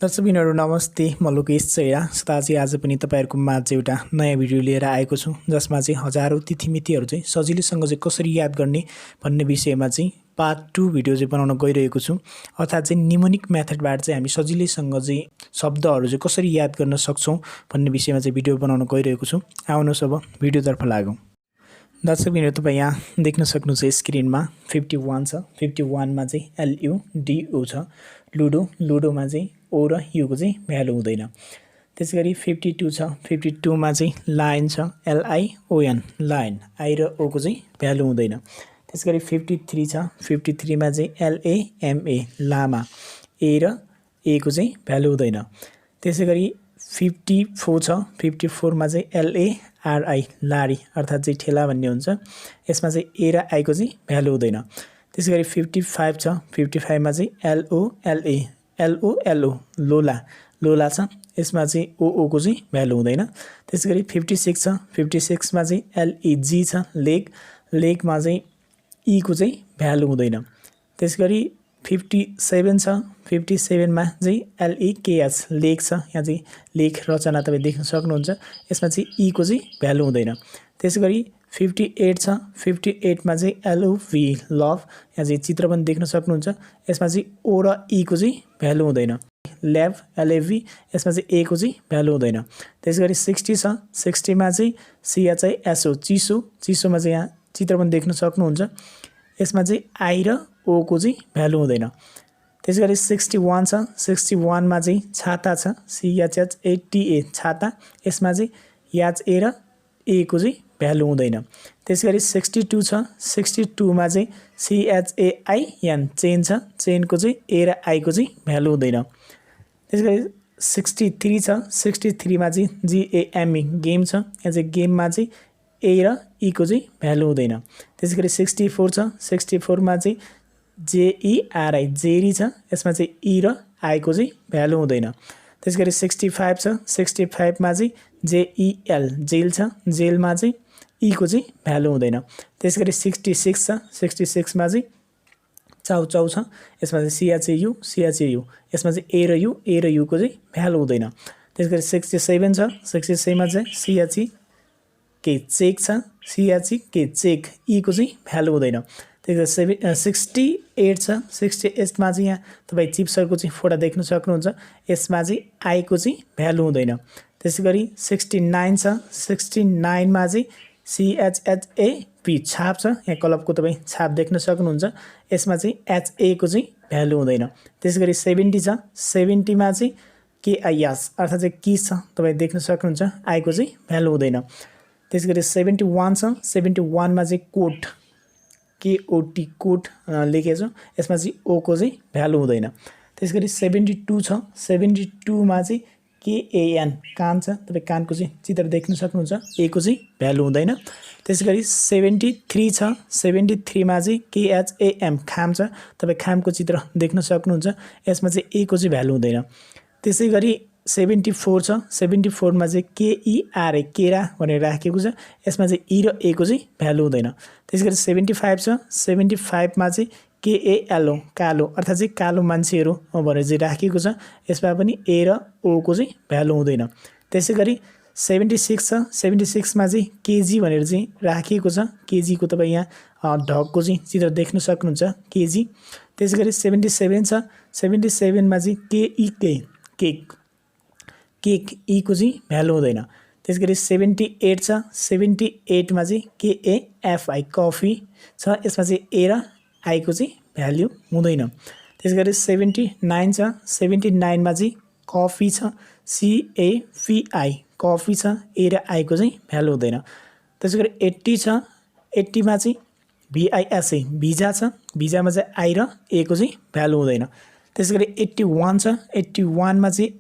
दर्शकबिनहरु नमस्ते, म लोकेश चैया सताजी आज पनि तपाईहरुको माझ एउटा नयाँ भिडियो लिएर आएको छु जसमा चाहिँ हजारौं तिथिमितिहरु चाहिँ सजिलैसँग चाहिँ कसरी याद गर्ने भन्ने विषयमा चाहिँ पार्ट 2 भिडियो चाहिँ बनाउन गइरहेको छु अर्थात चाहिँ निमोनिक मेथडबाट चाहिँ हामी सजिलैसँग चाहिँ शब्दहरु चाहिँ कसरी याद गर्न सक्छौं भन्ने विषयमा चाहिँ भिडियो बनाउन गइरहेको छु आउनुहोस् अब भिडियोतर्फ लागौं दर्शकबिनहरु तपाई यहाँ देख्न सक्नुहुन्छ स्क्रिनमा 51 छ 51 मा चाहिँ LUDO छ लुडोमा चाहिँ ओ र यु को चाहिँ भ्यालु हुँदैन त्यसैगरी 52 छ 52 मा चाहिँ लाइन छ LION लाइन आई र ओ को चाहिँ भ्यालु हुँदैन त्यसैगरी 53 छ 53 मा चाहिँ LAMA लामा ए र ए को चाहिँ भ्यालु हुँदैन त्यसैगरी 54 छ 54 मा चाहिँ LARI लारी अर्थात चाहिँ ठेला भन्ने हुन्छ यसमा चाहिँ ए र आई को चाहिँ भ्यालु हुँदैन त्यसैगरी 55 छ 55 मा चाहिँ LOLO लोला छ यसमा चाहिँ OO को चाहिँ भ्यालु हुँदैन त्यसैगरी 56 छ 56 मा चाहिँ LEG छ लेग मा चाहिँ E को चाहिँ भ्यालु हुँदैन त्यसैगरी 57 छ 57 मा चाहिँ LEKH लेख छ यहाँ चाहिँ लेख रचना तपाई देख्न सक्नुहुन्छ यसमा चाहिँ E को चाहिँ भ्यालु हुँदैन त्यसैगरी 58 छ 58 मा चाहिँ LOV लभ यहाँ चाहिँ चित्र पनि देख्न सक्नुहुन्छ यसमा चाहिँ O र E को चाहिँ भ्यालु हुँदैन ल्याब LAV यसमा चाहिँ A को चाहिँ भ्यालु हुँदैन त्यसैगरी 60 छ 60 मा चाहिँ CHISO चिसोमा चाहिँ यहाँ चित्र पनि देख्न सक्नुहुन्छ यसमा चाहिँ I र O को चाहिँ भ्यालु हुँदैन त्यसैगरी 61 छ 61 मा चाहिँ छाता छ CHHATA छाता यसमा चाहिँ HA र A को चाहिँ भ्यालु हुँदैन त्यसैगरी 62 छ 62 मा चाहिँ CHAIN चेन छ चेन को चाहिँ A र I को चाहिँ भ्यालु हुँदैन त्यसैगरी 63 छ 63 मा चाहिँ GAME गेम छ यहाँ चाहिँ गेममा चाहिँ A र E को चाहिँ भ्यालु हुँदैन त्यसैगरी 64 छ 64 मा चाहिँ JERI जेरी छ यसमा चाहिँ E र I को चाहिँ भ्यालु हुँदैन त्यसैगरी 65 छ 65 मा चाहिँ JEL जेल छ जेलमा चाहिँ E को चाहिँ भ्यालु हुँदैन त्यसैगरी 66 छ 66 मा चाहिँ चाउ छ यसमा चाहिँ CHAU यसमा चाहिँ A र U को चाहिँ भ्यालु हुँदैन त्यसैगरी 67 छ 67 मा चाहिँ चेक छ के चेक E को चाहिँ भ्यालु हुँदैन त्यसैगरी 68 छ 68 मा चाहिँ यहाँ तपाई चिप्सहरुको चाहिँ फोटो देख्न सक्नुहुन्छ यसमा चाहिँ I को चाहिँ भ्यालु हुँदैन त्यसैगरी 69 छ 69 मा चाहिँ CHHAP छाप छ यहाँ कलपको तपाई छाप देख्न सक्नुहुन्छ यसमा चाहिँ HA को चाहिँ भ्यालु हुँदैन त्यसैगरी 70 छ 70 मा चाहिँ KIS अर्थात चाहिँ किस छ तपाई देख्न सक्नुहुन्छ I को चाहिँ भ्यालु हुँदैन त्यसैगरी 71 छ 71 मा चाहिँ कोट KOT कोट लेखेको छ यसमा चाहिँ O को चाहिँ भ्यालु हुँदैन त्यसैगरी 72 छ 72 मा चाहिँ KAN कान छ तपाई कानको चाहिँ चित्र देख्न सक्नुहुन्छ A को चाहिँ भ्यालु हुँदैन त्यसैगरी 73 छ 73 मा चाहिँ KHAM खाम छ तपाई खामको चित्र देख्न सक्नुहुन्छ यसमा चाहिँ A को चाहिँ भ्यालु हुँदैन त्यसैगरी 74 छ 74 मा चाहिँ KERA केरा भनेर राखेको छ यसमा चाहिँ E र A को चाहिँ भ्यालु हुँदैन त्यसैगरी 75 छ 75 मा चाहिँ KALO कालो अर्थात चाहिँ कालो मान्छेहरु भनेर चाहिँ राखेको छ यसमा पनि A र O को चाहिँ भ्यालु हुँदैन त्यसैगरी 76 छ 76 मा चाहिँ KG भनेर चाहिँ राखेको छ KG को तपाई यहाँ ढकको चाहिँ चित्र देख्न सक्नुहुन्छ KG त्यसैगरी 77 छ 77 मा चाहिँ केक E को चाहिँ भ्यालु हुँदैन त्यसैगरी 78 छ 78 मा चाहिँ KAFI कफी छ यसमा चाहिँ A र I को चाहिँ भ्यालु हुँदैन त्यसैगरी 79 छ 79 मा चाहिँ कफी छ CAFI कफी छ A र I को चाहिँ भ्यालु हुँदैन त्यसैगरी 80 छ 80 मा चाहिँ VISA भिजा छ भिजामा चाहिँ I र A को चाहिँ भ्यालु हुँदैन त्यसैगरी 81 छ 81 मा चाहिँ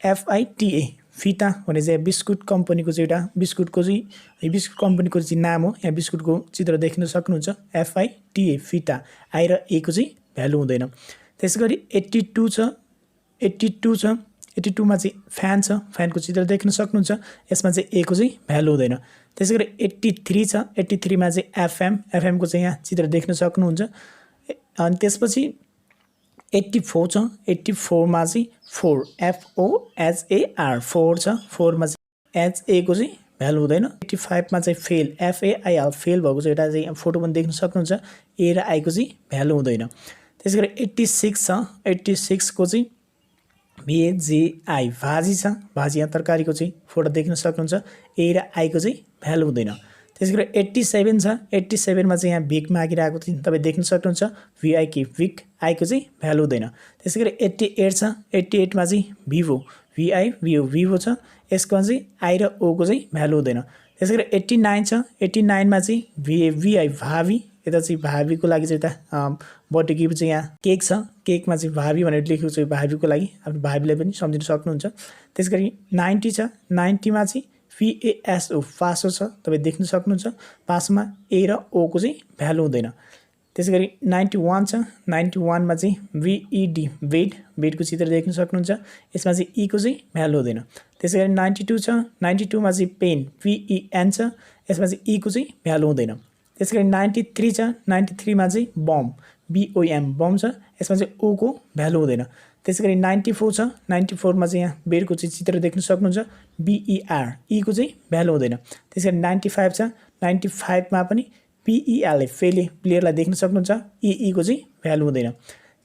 FITA फिटा भने चाहिँ बिस्कुट कम्पनीको चाहिँ एउटा बिस्कुटको चाहिँ बिस्कुट कम्पनीको चाहिँ नाम हो यहाँ बिस्कुटको चित्र देख्न सक्नुहुन्छ FITA फिटा I र A को चाहिँ भ्यालु हुँदैन त्यसैगरी 82 छ 82 मा चाहिँ फ्यान छ फ्यानको चित्र देख्न सक्नुहुन्छ यसमा चाहिँ A को चाहिँ भ्यालु हुँदैन त्यसैगरी 83 छ 83 मा चाहिँ FM को चाहिँ यहाँ चित्र देख्न सक्नुहुन्छ अनि त्यसपछि 84 छ 84 मा चाहिँ 4 FOHAR 4 छ 4 मा चाहिँ HA को चाहिँ भ्यालु हुँदैन 85 मा चाहिँ फेल FAIL फेल भएको चाहिँ एउटा चाहिँ फोटो पनि देख्न सक्नुहुन्छ A र I को चाहिँ भ्यालु हुँदैन त्यसैगरी 86 छ 86 को चाहिँ VAGI भाजी छ भाजी यहाँ तरकारीको चाहिँ फोटो देख्न सक्नुहुन्छ A र I को चाहिँ भ्यालु हुँदैन त्यसैगरी 87 छ 87 मा चाहिँ यहाँ भिक मागिरहेको चाहिँ तपाईँ देख्न सक्नुहुन्छ VIK भिक I को चाहिँ भ्यालु हुँदैन त्यसैगरी 88 छ 88 मा चाहिँ भिभो भिभो छ यसको चाहिँ I र O को चाहिँ भ्यालु हुँदैन त्यसैगरी 89 छ 89 मा चाहिँ VI भावी यता चाहिँ भावीको लागि चाहिँ यता बर्थडे गिफ्ट चाहिँ यहाँ केक छ केकमा चाहिँ भावी भनेर लेखेको छ भावीको लागि आफ्नो भावीलाई पनि सम्झिन सक्नुहुन्छ त्यसैगरी 90 छ 90 मा चाहिँ VASO फासो छ तपाईँ देख्न सक्नुहुन्छ पासमा A र O को चाहिँ भ्यालु हुँदैन त्यसैगरी 91 छ 91 मा चाहिँ VED बेडको चित्र देख्न सक्नुहुन्छ यसमा चाहिँ E को चाहिँ भ्यालु हुँदैन त्यसैगरी 92 छ 92 मा चाहिँ पेन PEN छ यसमा चाहिँ E को चाहिँ भ्यालु हुँदैन त्यसैगरी 93 छ 93 मा चाहिँ बम BOM बम छ यसमा चाहिँ O को भ्यालु हुँदैन त्यसैगरी 94 छ 94 मा चाहिँ यहाँ बेडको चाहिँ चित्र देख्न सक्नुहुन्छ BER E को चाहिँ भ्यालु हुँदैन त्यसैगरी 95 छ 95 मा पनि PEL फेले प्लेयरलाई देख्न सक्नुहुन्छ EE को चाहिँ भ्यालु हुँदैन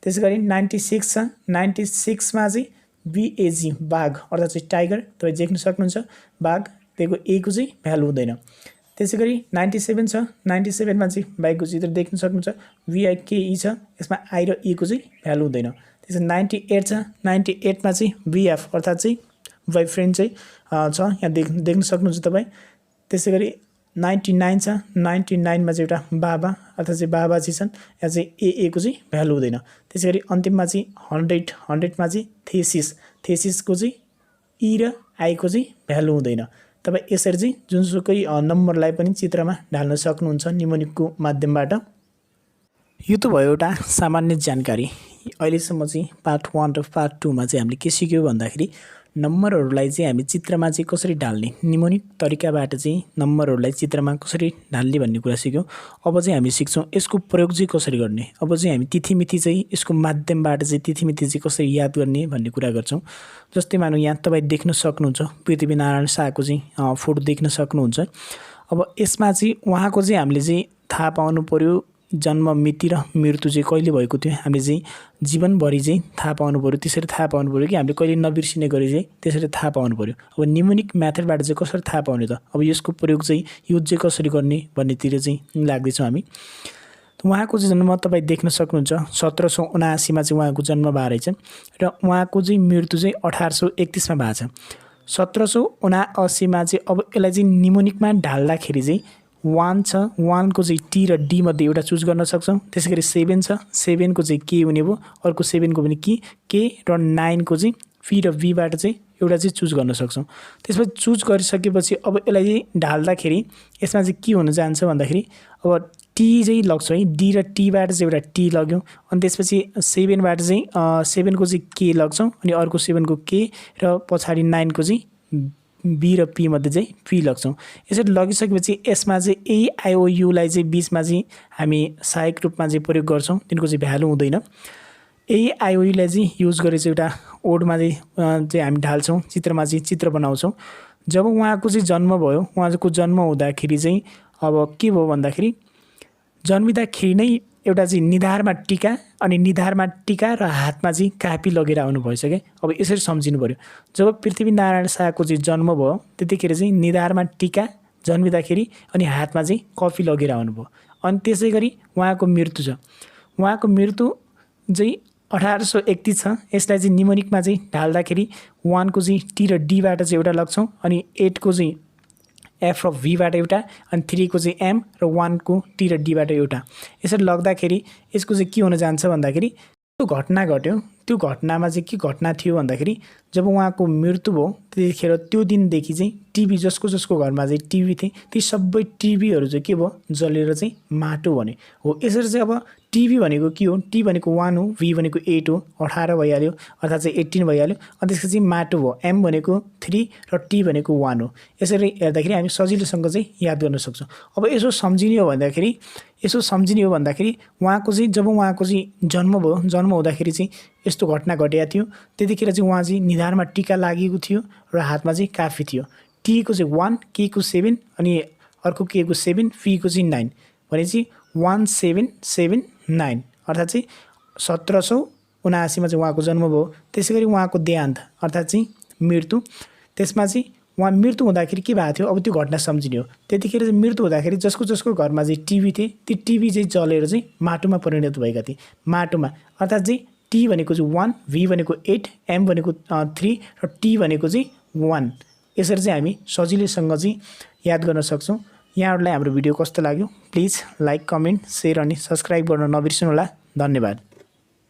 त्यसैगरी 96 छ 96 मा चाहिँ BAG बाघ अर्थात् चाहिँ टाइगर तपाईँ देख्न सक्नुहुन्छ बाघ त्यसको A को चाहिँ भ्यालु हुँदैन त्यसैगरी 97 छ 97 मा चाहिँ बाइकको चित्र देख्न सक्नुहुन्छ VIKE छ यसमा I र E को चाहिँ भ्यालु हुँदैन त्यसै 98 छ 98 मा चाहिँ BF अर्थात् चाहिँ बोयफ्रेन्ड चाहिँ छ यहाँ देख्न सक्नुहुन्छ तपाईँ त्यसैगरी 99 छ 99 मा चाहिँ एउटा बाबा अर्थात् चाहिँ बाबा चाहिँ छन् यहाँ चाहिँ AA को चाहिँ भ्यालु हुँदैन त्यसैगरी अन्तिममा चाहिँ 100 मा चाहिँ थेसिसको चाहिँ E र I को चाहिँ भ्यालु हुँदैन तपाईँ यसरी चाहिँ जुनसुकै नम्बरलाई पनि चित्रमा ढाल्न सक्नुहुन्छ निमोनिकको माध्यमबाट यो त भयो एउटा सामान्य जानकारी अहिलेसम्म चाहिँ पार्ट 1 र पार्ट 2 मा चाहिँ हामीले के सिक्यौं भन्दाखेरि नम्बरहरूलाई चाहिँ हामी चित्रमा चाहिँ कसरी ढाल्ने निमोनिक तरिकाबाट चाहिँ नम्बरहरूलाई चित्रमा कसरी ढाल्ने भन्ने कुरा सिक्यौं अब चाहिँ हामी सिक्छौं यसको प्रयोग चाहिँ कसरी गर्ने अब चाहिँ हामी तिथिमिति चाहिँ यसको माध्यमबाट चाहिँ तिथिमिति चाहिँ कसरी याद गर्ने भन्ने कुरा गर्छौं जस्तै मानौं यहाँ तपाई देख्न सक्नुहुन्छ पृथ्वीनारायण शाहको चाहिँ फोटो देख्न सक्नुहुन्छ अब यसमा चाहिँ उहाँको चाहिँ हामीले चाहिँ थाहा पाउनु पर्यो जन्म मिति र मृत्यु चाहिँ कहिले भएको थियो हामीले चाहिँ जीवनभरि चाहिँ थाहा पाउनु पर्यो त्यसरी थाहा पाउनु पर्यो कि हामीले कहिले नबिर्सिने गरी चाहिँ त्यसरी थाहा पाउनु पर्यो अब निमोनिक मेथडबाट चाहिँ कसरी थाहा पाउने त अब यसको प्रयोग चाहिँ युज चाहिँ कसरी गर्ने भन्नेतिर चाहिँ लाग्दैछौँ हामी उहाँको जन्म तपाई देख्न सक्नुहुन्छ 1779 मा चाहिँ उहाँको जन्म भएको रहेछ र उहाँको चाहिँ मृत्यु चाहिँ 1831 मा भएको छ 1779 मा चाहिँ अब यसलाई चाहिँ निमोनिकमा ढाल्दाखेरि चाहिँ 1 छ 1 को चाहिँ टी र डी मध्ये एउटा चुज गर्न सक्छौं त्यसैगरी 7 छ 7 को चाहिँ के हुने भो अर्को 7 को पनि के र 9 को चाहिँ पी र बी बाट चाहिँ एउटा चाहिँ चुज गर्न सक्छौं त्यसपछि चुज गरिसकेपछि अब यसलाई चाहिँ ढाल्दाखेरि यसमा चाहिँ के हुन जान्छ भन्दाखेरि अब टी चाहिँ लग्छ है डी र टी बाट चाहिँ एउटा टी लाग्यो अनि त्यसपछि 7 बाट चाहिँ 7 को चाहिँ के लाग्छौं अनि अर्को 7 को के र पछाडी 9 को चाहिँ बी र पी मध्ये चाहिँ पी लाग्छौं यसरी लगिसकेपछि यसमा चाहिँ ए आई ओ यू लाई चाहिँ बीचमा चाहिँ हामी सहायक रूपमा चाहिँ प्रयोग गर्छौं तिनको चाहिँ भ्यालु हुँदैन ए आई ओ यू लाई चाहिँ युज गरे चाहिँ एउटा ओडमा चाहिँ हामी ढाल्छौं चित्रमा चाहिँ चित्र बनाउँछौं जब उहाँको चाहिँ जन्म भयो उहाँको जन्म हुँदाखेरि चाहिँ अब के भयो भन्दाखेरि जन्मिँदाखेरि नै एउटा चाहिँ निधारमा टीका अनि निधारमा टीका र हातमा चाहिँ कापी लगेर आउनु भएछ के अब यसरी सम्झिनु पर्यो जब पृथ्वीनारायण शाहको चाहिँ जन्म भयो त्यतिखेर चाहिँ निधारमा टीका जन्मिँदाखेरि अनि हातमा चाहिँ कपी लगेर आउनु भयो अनि त्यसैगरी उहाँको मृत्यु छ उहाँको मृत्यु चाहिँ 1831 छ यसलाई चाहिँ निमोनिकमा चाहिँ ढाल्दाखेरि 1 को चाहिँ टी र डी बाट चाहिँ एउटा लाग्छौं अनि 8 को चाहिँ एफ र भी बाट एउटा अनि 3 को चाहिँ एम र 1 को टी र डी बाट एउटा यसरी लग्दाखेरि यसको चाहिँ के हुन जान्छ भन्दाखेरि त्यो घटना घट्यो त्यो घटनामा चाहिँ के घटना थियो भन्दाखेरि जब उहाँको मृत्यु भयो त्यतिखेर त्यो दिनदेखि चाहिँ टिभी जसको घरमा चाहिँ टिभी थिए ती सबै टिभीहरू चाहिँ के भयो जलेर चाहिँ माटो बन्यो हो यसरी चाहिँ अब टिभी भनेको के हो टी भनेको 1 हो भी भनेको 8 हो 18 भइहाल्यो अर्थात् चाहिँ 18 भइहाल्यो अनि त्यसपछि माटो हो एम भनेको 3 र टी भनेको 1 हो यसरी हेर्दाखेरि हामी सजिलोसँग चाहिँ याद गर्न सक्छौँ अब यसो सम्झिने हो भन्दाखेरि उहाँको चाहिँ जब उहाँको चाहिँ जन्म भयो जन्म हुँदाखेरि चाहिँ यस्तो घटना घटेको थियो त्यतिखेर चाहिँ उहाँ चाहिँ निधारमा टीका लागेको थियो र हातमा चाहिँ काफी थियो टी को चाहिँ 1 के को 7 अनि अर्को के को 7 पी को चाहिँ 9 भनेपछि 1779 अर्थात् चाहिँ 1779 मा चाहिँ उहाँको जन्म भयो त्यसैगरी उहाँको देहान्त अर्थात् चाहिँ मृत्यु त्यसमा चाहिँ उहाँ मृत्यु हुँदाखेरि के भएको थियो अब त्यो घटना सम्झिने हो त्यतिखेर चाहिँ मृत्यु हुँदाखेरि जसको घरमा चाहिँ टिभी थिए ती टिभी चाहिँ जलेर चाहिँ माटोमा परिणत भएका थिए माटोमा अर्थात् चाहिँ टी भनेको चाहिँ 1 भी भनेको 8 एम भनेको 3 र टी भनेको चाहिँ 1 यसरी चाहिँ हामी सजिलैसँग चाहिँ याद गर्न सक्छौँ यहाँहरूलाई हाम्रो भिडियो कस्तो लाग्यो प्लिज लाइक कमेन्ट शेयर अनि सब्स्क्राइब गर्न नबिर्सनु होला धन्यवाद